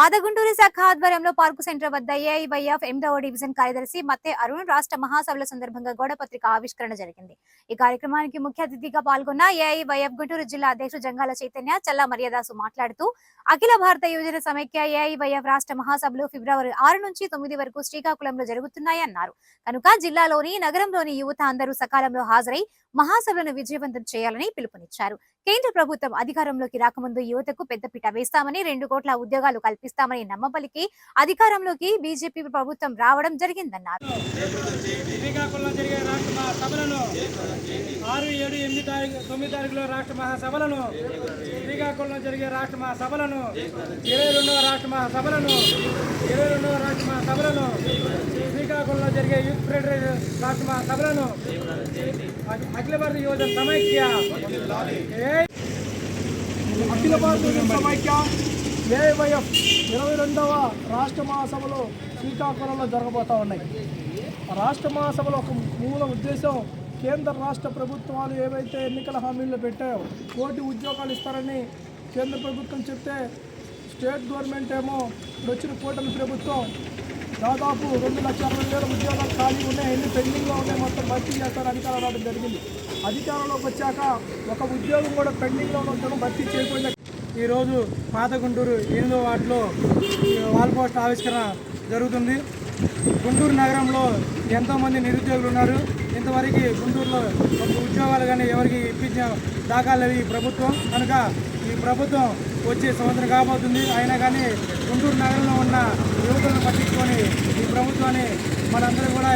పాదగుంటూరు శాఖ ఆధ్వర్యంలో park centre వద్ద ఏఐవైఎఫ్ 8వ డివిజన్ కార్యదర్శి మత్తే అరుణ్ రాష్ట్ర మహాసభల సందర్భంగా గోడపత్రిక ఆవిష్కరణ జరిగింది. ఈ కార్యక్రమానికి ముఖ్య అతిథిగా పాల్గొన్న ఏఐవైఎఫ్ గుంటూరు జిల్లా అధ్యక్షుడు జంగాల చైతన్య చల్లా మర్యాదాసు మాట్లాడుతూ అఖిల భారత యువజన సమైక్య ఏఐవైఎఫ్ రాష్ట్ర మహాసభలు ఫిబ్రవరి 6 నుంచి 9 వరకు శ్రీకాకుళంలో జరుగుతున్నాయన్నారు. కనుక జిల్లాలోని నగరంలోని యువత అందరూ సకాలంలో హాజరై మహాసభలను విజయవంతం చేయాలని పిలుపునిచ్చారు. కేంద్ర ప్రభుత్వం అధికారంలోకి రాకముందు యువతకు పెద్దపీట వేస్తామని 2 కోట్ల ఉద్యోగాలు కల్పిస్తామని నమ్మబలికి అధికారంలోకి బీజేపీ ప్రభుత్వం రావడం జరిగిందన్నారు. శ్రీకాకుళంలో జరిగే రాష్ట్ర మహాసభలను 6, 7, 8, 9 తారీఖులో రాష్ట్ర మహాసభలను, శ్రీకాకుళంలో జరిగే రాష్ట్ర మహాసభలను, 22వ రాష్ట్ర మహాసభలను, 22వ రాష్ట్ర మహాసభలను, శ్రీకాకుళంలో జరిగే యూత్ ఫెడరేషన్ రాష్ట్ర మహాసభలను, అఖిల భారత యువజన సమైక్య ఏఐవైఎఫ్ 22వ రాష్ట్ర మహాసభలు శ్రీకాకుళంలో జరగబోతూ ఉన్నాయి. రాష్ట్ర మహాసభలో ఒక మూల ఉద్దేశం, కేంద్ర రాష్ట్ర ప్రభుత్వాలు ఏవైతే ఎన్నికల హామీలు పెట్టాయో కోటి ఉద్యోగాలు ఇస్తారని కేంద్ర ప్రభుత్వం చెప్తే, స్టేట్ గవర్నమెంట్ ఏమో ఇప్పుడు వచ్చిన కూటమి ప్రభుత్వం దాదాపు 2,60,000 ఉద్యోగాలు ఖాళీ ఉన్నాయి, ఎన్ని పెండింగ్లో ఉన్నాయి, మొత్తం భర్తీ చేస్తారు అధికారం రావడం జరిగింది. అధికారంలోకి వచ్చాక ఒక ఉద్యోగం కూడా పెండింగ్లో ఉండడం భర్తీ చేయకుండా ఈరోజు పాతగుంటూరు 8వ వార్డులో వాల్ పోస్ట్ ఆవిష్కరణ జరుగుతుంది. గుంటూరు నగరంలో ఎంతోమంది నిరుద్యోగులు ఉన్నారు. ఇంతవరకు గుంటూరులో ఒక ఉద్యోగాలు కానీ ఎవరికి ఇప్పించిన దాఖలు ఈ ప్రభుత్వం. కనుక ఈ ప్రభుత్వం వచ్చే సంవత్సరం కాబోతుంది. అయినా కానీ గుంటూరు నగరంలో ఉన్న యువకులను పట్టించుకొని ఈ ప్రభుత్వాన్ని మనందరూ కూడా